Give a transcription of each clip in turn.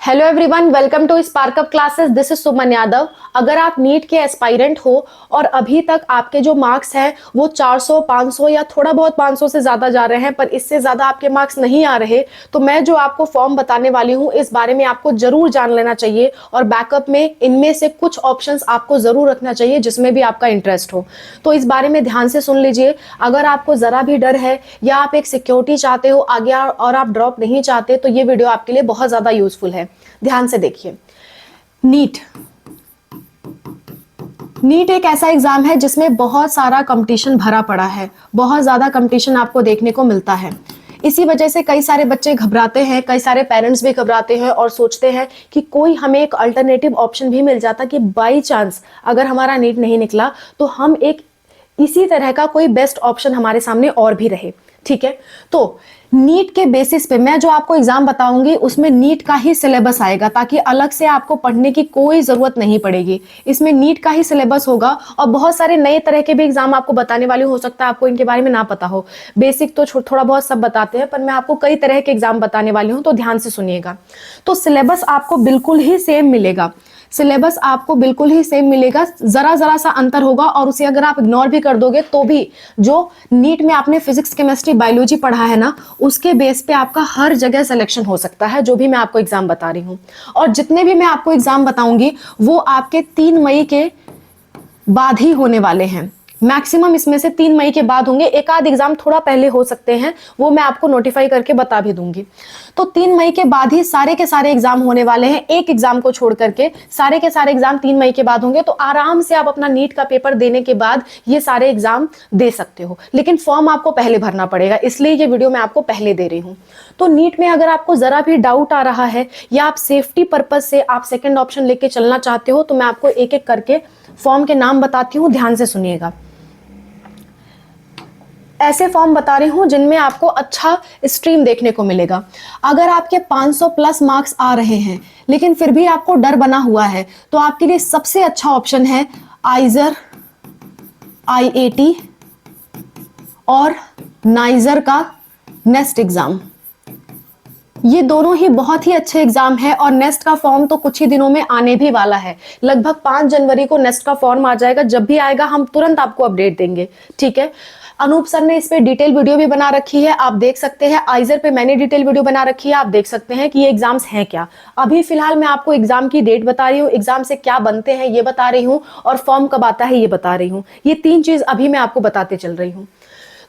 Hello everyone, welcome to spark up classes. This is Suman Yadav. अगर आप NEET के aspirant हो और अभी तक आपके जो मार्क्स हैं वो 400, 500 या थोड़ा बहुत 500 से ज़्यादा जा रहे हैं, पर इससे ज़्यादा आपके मार्क्स नहीं आ रहे, तो मैं जो आपको फॉर्म बताने वाली हूँ इस बारे में आपको ज़रूर जान लेना चाहिए और बैकअप में इनमें से कुछ ऑप्शंस आपको ज़रूर रखना चाहिए जिसमें भी आपका इंटरेस्ट हो। तो इस बारे में ध्यान से सुन लीजिए। अगर आपको ज़रा भी डर है या आप एक सिक्योरिटी चाहते हो आगे और आप ड्रॉप नहीं चाहते, तो ये वीडियो आपके लिए बहुत ज़्यादा यूजफुल है। ध्यान से देखिए। नीट नीट एक ऐसा एग्जाम है जिसमें बहुत सारा कंपटीशन भरा पड़ा है, बहुत ज्यादा कंपटीशन आपको देखने को मिलता है। इसी वजह से कई सारे बच्चे घबराते हैं, कई सारे पेरेंट्स भी घबराते हैं और सोचते हैं कि कोई हमें एक अल्टरनेटिव ऑप्शन भी मिल जाता कि बाई चांस अगर हमारा नीट नहीं निकला तो हम एक इसी तरह का कोई बेस्ट ऑप्शन हमारे सामने और भी रहे। ठीक है, तो नीट के बेसिस पे मैं जो आपको एग्जाम बताऊंगी उसमें नीट का ही सिलेबस आएगा, ताकि अलग से आपको पढ़ने की कोई जरूरत नहीं पड़ेगी। इसमें नीट का ही सिलेबस होगा और बहुत सारे नए तरह के भी एग्जाम आपको बताने वाली हो सकता है आपको इनके बारे में ना पता हो। बेसिक तो थोड़ा बहुत सब बताते हैं, पर मैं आपको कई तरह के एग्जाम बताने वाली हूं, तो ध्यान से सुनिएगा। तो सिलेबस आपको बिल्कुल ही सेम मिलेगा, सिलेबस आपको बिल्कुल ही सेम मिलेगा, जरा जरा सा अंतर होगा और उसे अगर आप इग्नोर भी कर दोगे तो भी जो नीट में आपने फिजिक्स, केमिस्ट्री, बायोलॉजी पढ़ा है ना, उसके बेस पे आपका हर जगह सिलेक्शन हो सकता है, जो भी मैं आपको एग्जाम बता रही हूँ। और जितने भी मैं आपको एग्जाम बताऊंगी वो आपके 3 मई के बाद ही होने वाले हैं। मैक्सिमम इसमें से 3 मई के बाद होंगे, एक आध एग्जाम थोड़ा पहले हो सकते हैं, वो मैं आपको नोटिफाई करके बता भी दूंगी। तो 3 मई के बाद ही सारे के सारे एग्जाम होने वाले हैं, एक एग्जाम को छोड़ करके सारे के सारे एग्जाम 3 मई के बाद होंगे। तो आराम से आप अपना नीट का पेपर देने के बाद ये सारे एग्जाम दे सकते हो, लेकिन फॉर्म आपको पहले भरना पड़ेगा, इसलिए ये वीडियो मैं आपको पहले दे रही हूँ। तो नीट में अगर आपको जरा भी डाउट आ रहा है या आप सेफ्टी पर्पज से आप सेकेंड ऑप्शन लेके चलना चाहते हो, तो मैं आपको एक एक करके फॉर्म के नाम बताती हूँ, ध्यान से सुनिएगा। ऐसे फॉर्म बता रही हूं जिनमें आपको अच्छा स्ट्रीम देखने को मिलेगा। अगर आपके 500 प्लस मार्क्स आ रहे हैं लेकिन फिर भी आपको डर बना हुआ है, तो आपके लिए सबसे अच्छा ऑप्शन है आइजर, आईएटी और नाइजर का नेस्ट एग्जाम। ये दोनों ही बहुत ही अच्छे एग्जाम है और नेस्ट का फॉर्म तो कुछ ही दिनों में आने भी वाला है। लगभग 5 जनवरी को नेस्ट का फॉर्म आ जाएगा। जब भी आएगा हम तुरंत आपको अपडेट देंगे। ठीक है, अनूप सर ने इस पे डिटेल वीडियो भी बना रखी है, आप देख सकते हैं। आइजर पे मैंने डिटेल वीडियो बना रखी है, आप देख सकते हैं कि ये एग्जाम्स हैं क्या। अभी फिलहाल मैं आपको एग्जाम की डेट बता रही हूँ, एग्जाम से क्या बनते हैं ये बता रही हूँ और फॉर्म कब आता है ये बता रही हूँ। ये 3 चीज अभी मैं आपको बताते चल रही हूँ।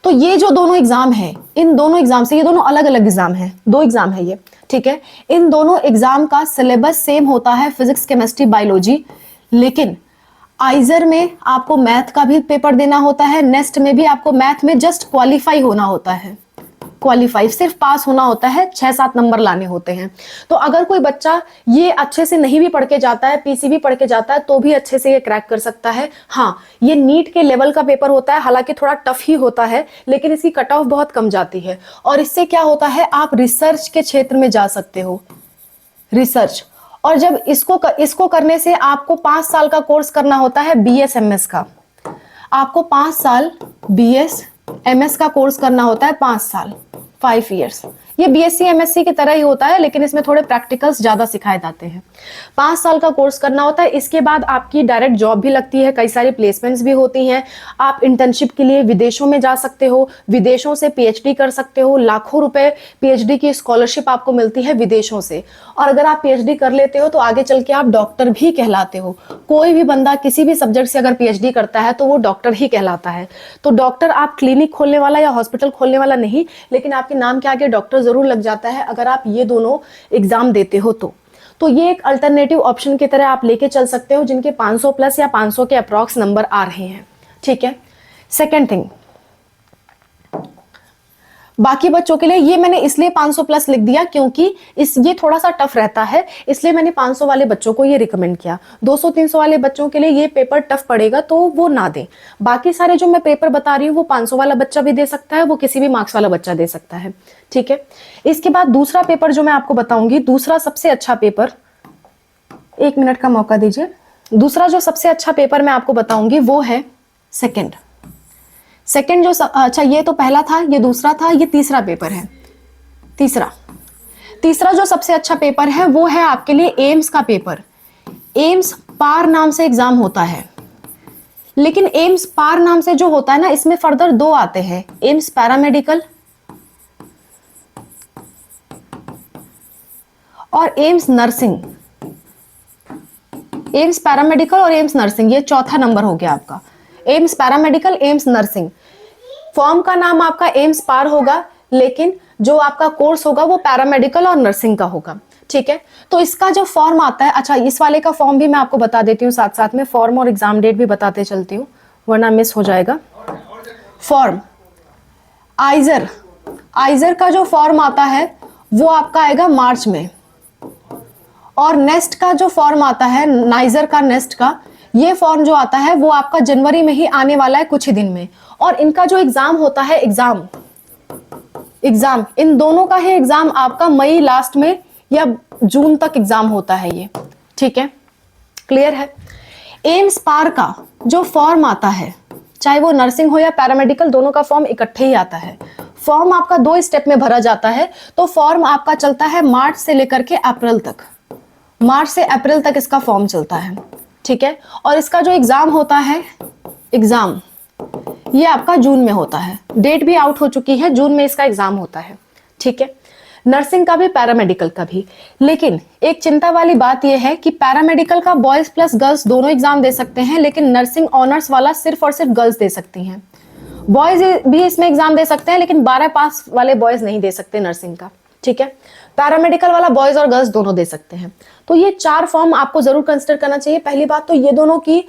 तो ये जो दोनों एग्जाम है, इन दोनों एग्जाम से, ये दोनों अलग अलग एग्जाम है, 2 एग्जाम है ये। ठीक है, इन दोनों एग्जाम का सिलेबस सेम होता है, फिजिक्स, केमिस्ट्री, बायोलॉजी, लेकिन आइजर में आपको मैथ का भी पेपर देना होता है, नेस्ट में भी आपको मैथ में जस्ट क्वालिफाई होना होता है। क्वालिफाई सिर्फ पास होना होता है, 6-7 नंबर लाने होते हैं। तो अगर कोई बच्चा ये अच्छे से नहीं भी पढ़ के जाता है, पीसीबी पढ़ के जाता है, तो भी अच्छे से ये क्रैक कर सकता है। हाँ, ये नीट के लेवल का पेपर होता है, हालांकि थोड़ा टफ ही होता है, लेकिन इसकी कट ऑफ बहुत कम जाती है। और इससे क्या होता है, आप रिसर्च के क्षेत्र में जा सकते हो, रिसर्च। और जब इसको करने से आपको 5 साल का कोर्स करना होता है बीएसएमएस का। आपको 5 साल बीएसएमएस का कोर्स करना होता है, 5 साल, 5 इयर्स। ये बीएससी एमएससी की तरह ही होता है, लेकिन इसमें थोड़े प्रैक्टिकल्स ज्यादा सिखाए जाते हैं। 5 साल का कोर्स करना होता है, इसके बाद आपकी डायरेक्ट जॉब भी लगती है, कई सारी प्लेसमेंट्स भी होती हैं। आप इंटर्नशिप के लिए विदेशों में जा सकते हो, विदेशों से पीएचडी कर सकते हो, लाखों रुपए पीएचडी की स्कॉलरशिप आपको मिलती है विदेशों से। और अगर आप पीएचडी कर लेते हो तो आगे चल के आप डॉक्टर भी कहलाते हो। कोई भी बंदा किसी भी सब्जेक्ट से अगर पीएचडी करता है तो वो डॉक्टर ही कहलाता है। तो डॉक्टर आप क्लिनिक खोलने वाला या हॉस्पिटल खोलने वाला नहीं, लेकिन आपके नाम के आगे डॉक्टर जरूर लग जाता है अगर आप ये दोनों एग्जाम देते हो तो ये एक अल्टरनेटिव ऑप्शन की तरह आप लेके चल सकते हो जिनके 500 प्लस या 500 के अप्रॉक्स नंबर आ रहे हैं। ठीक है, सेकेंड थिंग, बाकी बच्चों के लिए ये मैंने इसलिए 500 प्लस लिख दिया क्योंकि ये थोड़ा सा टफ रहता है, इसलिए मैंने 500 वाले बच्चों को ये रिकमेंड किया। 200-300 वाले बच्चों के लिए ये पेपर टफ पड़ेगा तो वो ना दें। बाकी सारे जो मैं पेपर बता रही हूँ वो 500 वाला बच्चा भी दे सकता है, वो किसी भी मार्क्स वाला बच्चा दे सकता है। ठीक है, इसके बाद दूसरा पेपर जो मैं आपको बताऊंगी, दूसरा सबसे अच्छा पेपर, 1 मिनट का मौका दीजिए। दूसरा जो सबसे अच्छा पेपर मैं आपको बताऊंगी वो है सेकेंड जो अच्छा, ये तो पहला था, ये दूसरा था, ये तीसरा पेपर है। तीसरा तीसरा जो सबसे अच्छा पेपर है वो है आपके लिए एम्स का पेपर। एम्स पार नाम से एग्जाम होता है, लेकिन एम्स पार नाम से जो होता है ना, इसमें फर्दर दो आते हैं, एम्स पैरामेडिकल और एम्स नर्सिंग। एम्स पैरामेडिकल और एम्स नर्सिंग, ये चौथा नंबर हो गया आपका। AIIMS paramedical, AIIMS nursing. Form का नाम आपका एम्स पार होगा, लेकिन जो आपका कोर्स होगा वो पैरामेडिकल और नर्सिंग का होगा। ठीक है, तो इसका जो फॉर्म आता है, अच्छा इस वाले का फॉर्म भी मैं आपको बता देती हूँ, साथ साथ में फॉर्म और एग्जाम डेट भी बताते चलती हूँ, वरना मिस हो जाएगा। फॉर्म आइजर, आइजर का जो फॉर्म आता है वो आपका आएगा मार्च में, और नेस्ट का जो फॉर्म आता है, नाइजर का, नेस्ट का, ये फॉर्म जो आता है वो आपका जनवरी में ही आने वाला है, कुछ ही दिन में। और इनका जो एग्जाम होता है, एग्जाम इन दोनों का ही एग्जाम आपका मई लास्ट में या जून तक एग्जाम होता है ये। ठीक है, क्लियर है। एम्स पार का जो फॉर्म आता है, चाहे वो नर्सिंग हो या पैरामेडिकल, दोनों का फॉर्म इकट्ठे ही आता है। फॉर्म आपका 2 स्टेप में भरा जाता है, तो फॉर्म आपका चलता है मार्च से लेकर के अप्रैल तक, मार्च से अप्रैल तक इसका फॉर्म चलता है। ठीक है, और इसका जो एग्जाम होता है, एग्जाम ये आपका जून में होता है, डेट भी आउट हो चुकी है, जून में इसका एग्जाम होता है। ठीक है, नर्सिंग का भी पैरामेडिकल का भी। लेकिन एक चिंता वाली बात यह है कि पैरामेडिकल का बॉयज प्लस गर्ल्स दोनों एग्जाम दे सकते हैं, लेकिन नर्सिंग ऑनर्स वाला सिर्फ और सिर्फ गर्ल्स दे सकती हैं। बॉयज भी इसमें एग्जाम दे सकते हैं, लेकिन 12 पास वाले बॉयज नहीं दे सकते नर्सिंग का। ठीक है, पैरामेडिकल वाला बॉयज और गर्ल्स दोनों दे सकते हैं। तो ये 4 फॉर्म आपको जरूर कंसिडर करना चाहिए। पहली बात तो ये दोनों की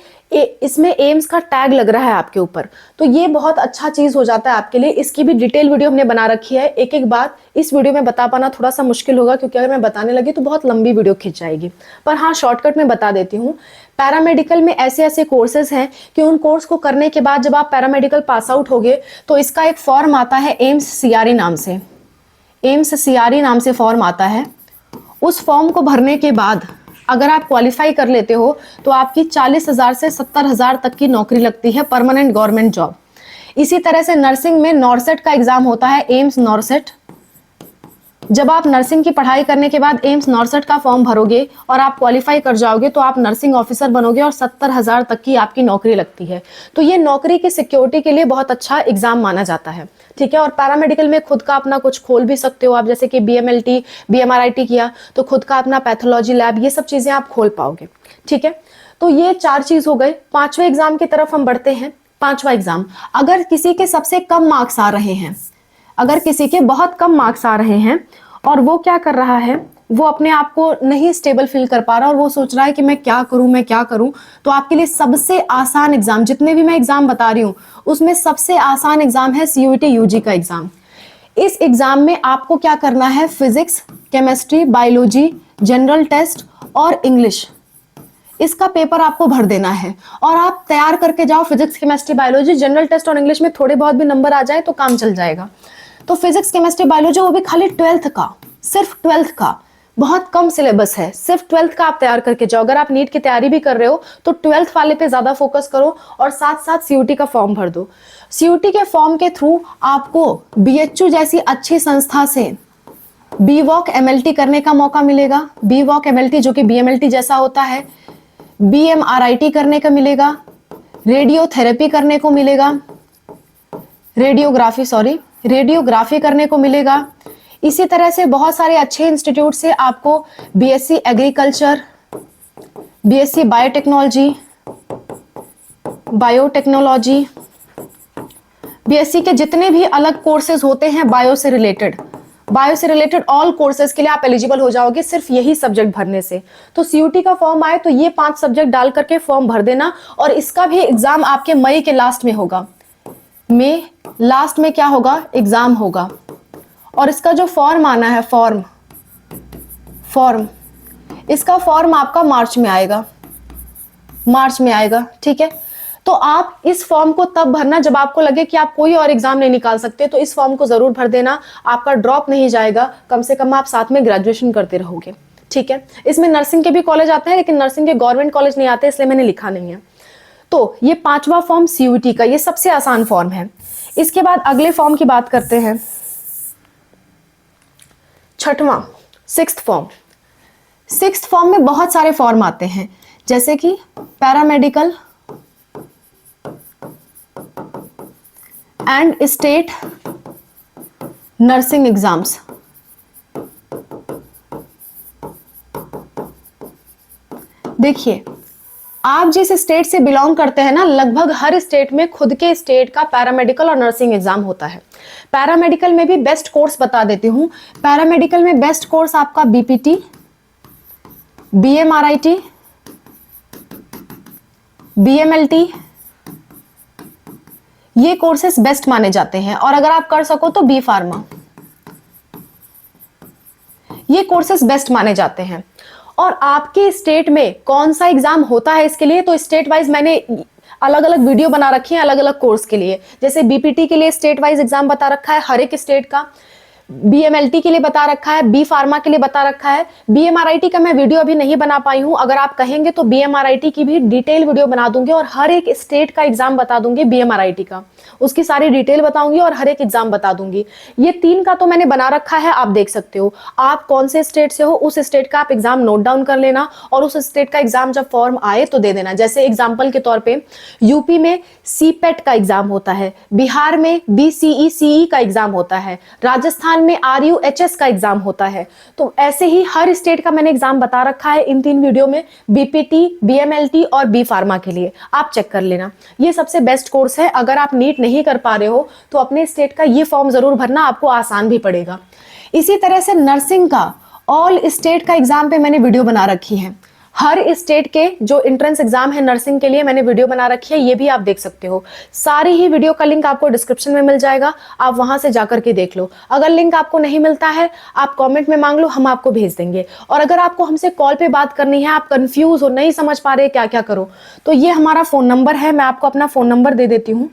इसमें एम्स का टैग लग रहा है आपके ऊपर, तो ये बहुत अच्छा चीज हो जाता है आपके लिए। इसकी भी डिटेल वीडियो हमने बना रखी है, एक एक बात इस वीडियो में बता पाना थोड़ा सा मुश्किल होगा, क्योंकि अगर मैं बताने लगी तो बहुत लंबी वीडियो खिंच जाएगी। पर हाँ, शॉर्टकट में बता देती हूँ। पैरामेडिकल में ऐसे ऐसे कोर्सेज हैं कि उन कोर्स को करने के बाद जब आप पैरामेडिकल पास आउट होगे तो इसका एक फॉर्म आता है एम्स सीआरई नाम से, एम्स सीआरई नाम से फॉर्म आता है। उस फॉर्म को भरने के बाद अगर आप क्वालिफाई कर लेते हो तो आपकी 40,000 से 70,000 तक की नौकरी लगती है, परमानेंट गवर्नमेंट जॉब। इसी तरह से नर्सिंग में नॉर्सेट का एग्जाम होता है, एम्स नॉर्सेट। जब आप नर्सिंग की पढ़ाई करने के बाद एम्स नॉर्सेट का फॉर्म भरोगे और आप क्वालिफाई कर जाओगे तो आप नर्सिंग ऑफिसर बनोगे और 70,000 तक की आपकी नौकरी लगती है। तो ये नौकरी की सिक्योरिटी के लिए बहुत अच्छा एग्जाम माना जाता है। ठीक है, और पैरामेडिकल में खुद का अपना कुछ खोल भी सकते हो आप, जैसे कि बीएमएलटी, बीएमआरआईटी किया तो खुद का अपना पैथोलॉजी लैब, ये सब चीजें आप खोल पाओगे। ठीक है, तो ये 4 चीज हो गए। 5वें एग्जाम की तरफ हम बढ़ते हैं। 5वां एग्जाम, अगर किसी के सबसे कम मार्क्स आ रहे हैं, अगर किसी के बहुत कम मार्क्स आ रहे हैं और वो क्या कर रहा है, वो अपने आप को नहीं स्टेबल फील कर पा रहा और वो सोच रहा है कि मैं क्या करूं, तो आपके लिए सबसे आसान एग्जाम, जितने भी मैं एग्जाम बता रही हूं उसमें सबसे आसान एग्जाम है सीयूईटी यूजी का एग्जाम। इस एग्जाम में आपको क्या करना है, physics, chemistry, biology, general test और इंग्लिश, इसका पेपर आपको भर देना है और आप तैयार करके जाओ। Physics, chemistry, biology, general test और इंग्लिश में थोड़े बहुत भी नंबर आ जाए तो काम चल जाएगा। तो फिजिक्स, केमिस्ट्री, बायोलॉजी, वो भी खाली 12th का, सिर्फ 12th का, बहुत कम सिलेबस है, सिर्फ 12th का आप तैयार करके जाओ। अगर आप नीट की तैयारी भी कर रहे हो तो 12th वाले पे ज्यादा फोकस करो और साथ साथ सीयूटी का फॉर्म भर दो। सीयूटी के फॉर्म के थ्रू आपको बीएचयू जैसी अच्छी संस्था से बीवॉक एमएलटी करने का मौका मिलेगा। बीवॉक एमएलटी जो कि बीएमएलटी जैसा होता है, बीएमआरआईटी करने का मिलेगा, रेडियोथेरेपी करने को मिलेगा, रेडियोग्राफी करने को मिलेगा। इसी तरह से बहुत सारे अच्छे इंस्टीट्यूट से आपको BSc agriculture, BSc biotechnology, BSc के जितने भी अलग कोर्सेज होते हैं बायो से रिलेटेड ऑल कोर्सेज के लिए आप एलिजिबल हो जाओगे सिर्फ यही सब्जेक्ट भरने से। तो सीयूटी का फॉर्म आए तो ये 5 सब्जेक्ट डाल करके फॉर्म भर देना और इसका भी एग्जाम आपके मई के लास्ट में होगा। मई लास्ट में क्या होगा, एग्जाम होगा। और इसका जो फॉर्म आना है, फॉर्म इसका फॉर्म आपका मार्च में आएगा। ठीक है, तो आप इस फॉर्म को तब भरना जब आपको लगे कि आप कोई और एग्जाम नहीं निकाल सकते, तो इस फॉर्म को जरूर भर देना, आपका ड्रॉप नहीं जाएगा, कम से कम आप साथ में ग्रेजुएशन करते रहोगे। ठीक है, इसमें नर्सिंग के भी कॉलेज आते हैं लेकिन नर्सिंग के गवर्नमेंट कॉलेज नहीं आते, इसलिए मैंने लिखा नहीं है। तो ये 5वां फॉर्म सीयूटी का, ये सबसे आसान फॉर्म है। इसके बाद अगले फॉर्म की बात करते हैं, 6वां सिक्स्थ फॉर्म। सिक्स्थ फॉर्म में बहुत सारे फॉर्म आते हैं, जैसे कि paramedical and state nursing exams. देखिए, आप जिस स्टेट से बिलोंग करते हैं ना, लगभग हर स्टेट में खुद के स्टेट का पैरामेडिकल और नर्सिंग एग्जाम होता है। पैरामेडिकल में भी बेस्ट कोर्स बता देती हूं। पैरामेडिकल में बेस्ट कोर्स आपका बीपीटी, बीएमआरआईटी, बीएमएलटी, ये कोर्सेस बेस्ट माने जाते हैं। और अगर आप कर सको तो बी फार्मा, ये कोर्सेस बेस्ट माने जाते हैं। और आपके स्टेट में कौन सा एग्जाम होता है इसके लिए, तो स्टेट वाइज मैंने अलग अलग वीडियो बना रखी है अलग अलग कोर्स के लिए। जैसे बीपीटी के लिए स्टेट वाइज एग्जाम बता रखा है हर एक स्टेट का, बीएमएलटी के लिए बता रखा है, बी फार्मा के लिए बता रखा है। बीएमआरआईटी का मैं वीडियो अभी नहीं बना पाई हूं, अगर आप कहेंगे तो बीएमआरआईटी की भी डिटेल वीडियो बना दूंगी और हर एक स्टेट का एग्जाम बता दूंगी बीएमआरआईटी का, उसकी सारी डिटेल बताऊंगी और हर एक एग्जाम बता दूंगी। ये 3 का तो मैंने बना रखा है, आप देख सकते हो। आप कौन से स्टेट से हो उस स्टेट का आप एग्जाम नोट डाउन कर लेना और उस स्टेट का एग्जाम जब फॉर्म आए तो दे देना। जैसे एग्जाम्पल के तौर पे यूपी में सीपेट का एग्जाम होता है, बिहार में बीसीई का एग्जाम होता है, राजस्थान में RUHS का एग्जाम होता है। तो ऐसे ही हर स्टेट का मैंने एग्जाम बता रखा है इन 3 वीडियो में, बीपीटी, बीएमएलटी और बी फार्मा के लिए, आप चेक कर लेना। ये सबसे बेस्ट कोर्स है। अगर आप नीट नहीं कर पा रहे हो तो अपने स्टेट का ये फॉर्म जरूर भरना, आपको आसान भी पड़ेगा। इसी तरह से नर्सिंग का ऑल स्टेट का एग्जाम पे मैंने वीडियो बना रखी है। हर स्टेट के जो एंट्रेंस एग्जाम है नर्सिंग के लिए मैंने वीडियो बना रखी है, ये भी आप देख सकते हो। सारी ही वीडियो का लिंक आपको डिस्क्रिप्शन में मिल जाएगा, आप वहां से जाकर के देख लो। अगर लिंक आपको नहीं मिलता है आप कमेंट में मांग लो, हम आपको भेज देंगे। और अगर आपको हमसे कॉल पे बात करनी है, आप कंफ्यूज हो, नहीं समझ पा रहे क्या क्या करो, तो ये हमारा फोन नंबर है। मैं आपको अपना फोन नंबर दे देती हूँ।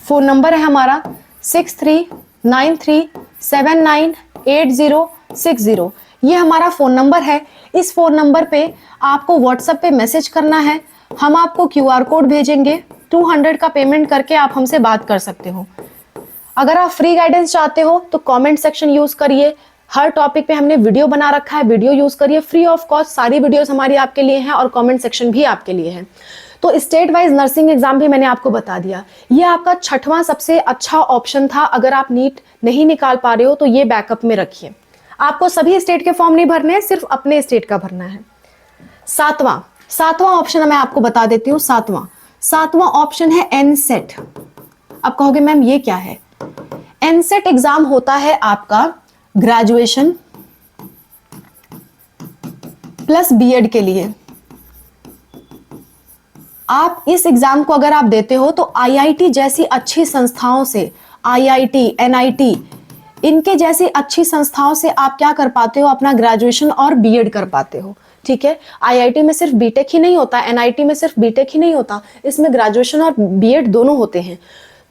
फोन नंबर है हमारा 6393798060। ये हमारा फोन नंबर है। इस फोन नंबर पे आपको व्हाट्सएप पे मैसेज करना है, हम आपको QR कोड भेजेंगे। 200 का पेमेंट करके आप हमसे बात कर सकते हो। अगर आप फ्री गाइडेंस चाहते हो तो कमेंट सेक्शन यूज करिए, हर टॉपिक पे हमने वीडियो बना रखा है, वीडियो यूज करिए। फ्री ऑफ कॉस्ट सारी वीडियोस हमारी आपके लिए हैं और कमेंट सेक्शन भी आपके लिए है। तो स्टेट वाइज नर्सिंग एग्जाम भी मैंने आपको बता दिया। ये आपका 6वां सबसे अच्छा ऑप्शन था। अगर आप नीट नहीं निकाल पा रहे हो तो ये बैकअप में रखिए। आपको सभी स्टेट के फॉर्म नहीं भरने हैं, सिर्फ अपने स्टेट का भरना है। सातवां ऑप्शन मैं आपको बता देती हूँ। सातवां ऑप्शन है एनसेट। आप कहोगे मैम ये क्या है? एनसेट एग्जाम होता है आपका ग्रेजुएशन प्लस बीएड के लिए। आप इस एग्जाम को अगर आप देते हो तो आईआईटी जैसी अच्छी संस्थाओं से, आईआईटी, एनआईटी, इनके जैसी अच्छी संस्थाओं से आप क्या कर पाते हो, अपना ग्रेजुएशन और बीएड कर पाते हो। ठीक है, आईआईटी में सिर्फ बीटेक ही नहीं होता, एनआईटी में सिर्फ बीटेक ही नहीं होता, इसमें ग्रेजुएशन और बीएड दोनों होते हैं।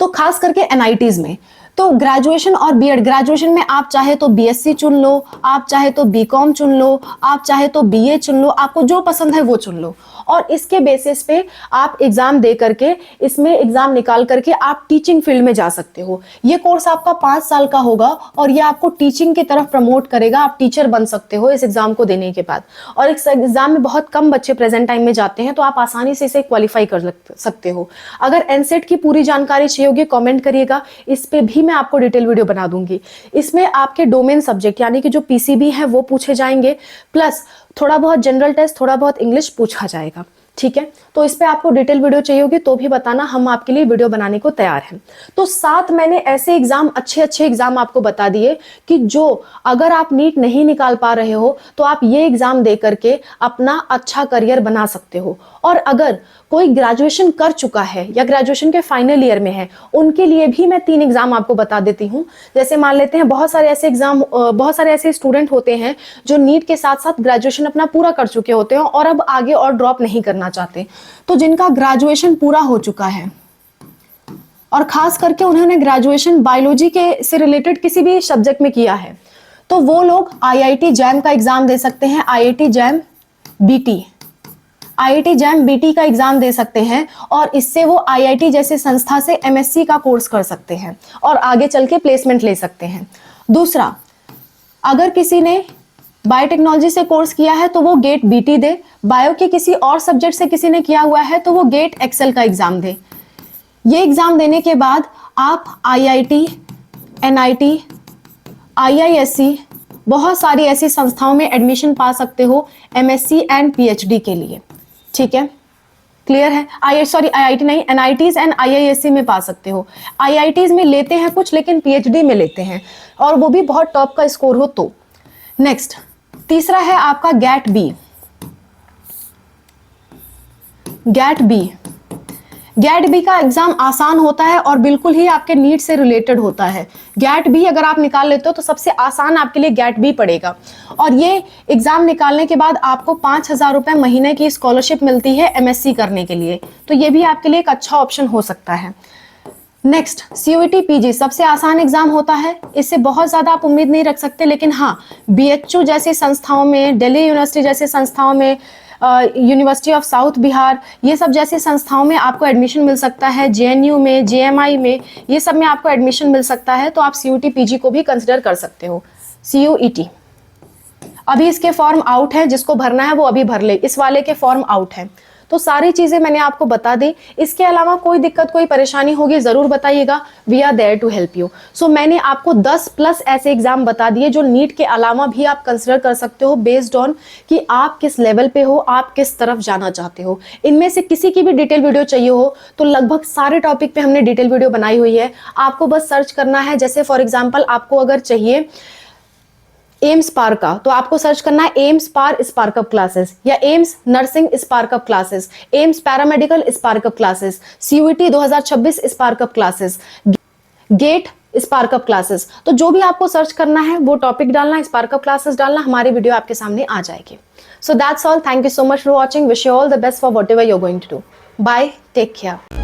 तो खास करके एनआईटीज में तो ग्रेजुएशन और बीएड, ग्रेजुएशन में आप चाहे तो बीएससी चुन लो, आप चाहे तो बीकॉम चुन लो, आप चाहे तो बीए चुन लो, आपको जो पसंद है वो चुन लो। और इसके बेसिस पे आप एग्जाम दे करके, इसमें एग्जाम निकाल करके आप टीचिंग फील्ड में जा सकते हो। ये कोर्स आपका 5 साल का होगा और ये आपको टीचिंग की तरफ प्रमोट करेगा। आप टीचर बन सकते हो इस एग्जाम को देने के बाद। और इस एग्जाम में बहुत कम बच्चे प्रेजेंट टाइम में जाते हैं, तो आप आसानी से इसे क्वालिफाई कर सकते हो। अगर एनसेट की पूरी जानकारी चाहिए होगी कॉमेंट करिएगा, इस पे भी मैं आपको डिटेल वीडियो बना दूंगी। इसमें आपके डोमेन सब्जेक्ट यानी कि जो पीसीबी है वो पूछे जाएंगे, प्लस थोड़ा बहुत जनरल टेस्ट, थोड़ा बहुत इंग्लिश पूछा जाएगा। ठीक है, तो इस पे आपको डिटेल वीडियो चाहिए होगी तो भी बताना, हम आपके लिए वीडियो बनाने को तैयार हैं। तो 7 मैंने ऐसे एग्जाम, अच्छे एग्जाम आपको बता दिए कि जो अगर आप नीट नहीं निकाल पा रहे हो तो आप ये एग्जाम दे करके अपना अच्छा करियर बना सकते हो। और अगर कोई ग्रेजुएशन कर चुका है या ग्रेजुएशन के फाइनल ईयर में है, उनके लिए भी मैं 3 एग्जाम आपको बता देती हूँ। जैसे मान लेते हैं बहुत सारे ऐसे स्टूडेंट होते हैं जो नीट के साथ साथ ग्रेजुएशन अपना पूरा कर चुके होते हैं और अब आगे और ड्रॉप नहीं करना चाहते। तो जिनका ग्रेजुएशन पूरा हो चुका है और खास करके उन्होंने ग्रेजुएशन बायोलॉजी के से रिलेटेड किसी भी सब्जेक्ट में किया है, तो वो लोग आईआईटी जैम का एग्जाम दे सकते हैं। आईआईटी जैम बीटी का एग्जाम दे सकते हैं और इससे वो आईआईटी जैसे संस्था से एमएससी का कोर्स कर सकते हैं और आगे चल के प्लेसमेंट ले सकते हैं। दूसरा, अगर किसी ने बायोटेक्नोलॉजी से कोर्स किया है तो वो गेट बीटी दे, बायो के किसी और सब्जेक्ट से किसी ने किया हुआ है तो वो गेट एक्सेल का एग्जाम दे। ये एग्जाम देने के बाद आप आईआईटी, एनआईटी, आईआईएससी, बहुत सारी ऐसी संस्थाओं में एडमिशन पा सकते हो एमएससी एंड पीएचडी के लिए। ठीक है, क्लियर है? आईआईटी नहीं, एनआईटीज एंड आईआईएससी में पा सकते हो। आईआईटीज में लेते हैं कुछ, लेकिन पीएचडी में लेते हैं, और वो भी बहुत टॉप का स्कोर हो तो। नेक्स्ट, तीसरा है आपका gate B. Gate B, gate B का एग्जाम आसान होता है और बिल्कुल ही आपके नीट से रिलेटेड होता है। गेट बी अगर आप निकाल लेते हो तो सबसे आसान आपके लिए गेट बी पड़ेगा, और ये एग्जाम निकालने के बाद आपको 5,000 रुपए महीने की स्कॉलरशिप मिलती है एमएससी करने के लिए, तो ये भी आपके लिए एक अच्छा ऑप्शन हो सकता है। नेक्स्ट, सीयूईटी पीजी सबसे आसान एग्जाम होता है, इससे बहुत ज्यादा आप उम्मीद नहीं रख सकते, लेकिन हाँ, बीएचयू जैसी संस्थाओं में, दिल्ली यूनिवर्सिटी जैसी संस्थाओं में, यूनिवर्सिटी ऑफ साउथ बिहार, ये सब जैसी संस्थाओं में आपको एडमिशन मिल सकता है। जेएनयू में, जेएमआई में, ये सब में आपको एडमिशन मिल सकता है, तो आप सीयूईटी पीजी को भी कंसिडर कर सकते हो। सीयूईटी अभी इसके फॉर्म आउट है, जिसको भरना है वो अभी भर ले, इस वाले के फॉर्म आउट है। तो सारी चीजें मैंने आपको बता दी। इसके अलावा कोई दिक्कत, कोई परेशानी होगी जरूर बताइएगा, we are there to help you. So मैंने आपको 10 प्लस ऐसे एग्जाम बता दिए जो नीट के अलावा भी आप कंसिडर कर सकते हो, बेस्ड ऑन कि आप किस लेवल पे हो, आप किस तरफ जाना चाहते हो। इनमें से किसी की भी डिटेल वीडियो चाहिए हो तो लगभग सारे टॉपिक पे हमने डिटेल वीडियो बनाई हुई है, आपको बस सर्च करना है। जैसे फॉर एग्जाम्पल आपको अगर चाहिए एम्स पार का, तो आपको सर्च करना है एम्स पार स्पार्कअप क्लासेस, या AIIMS nursing spark up classes, AIIMS paramedical spark up classes, CUET 2026 spark up classes, GATE spark up classes. तो जो भी आपको सर्च करना है वो टॉपिक डालना, स्पार्कअप क्लासेस डालना, हमारी वीडियो आपके सामने आ जाएगी। So that's all, thank you so much for watching, wish you all the best for whatever you are going to do. Bye, take care.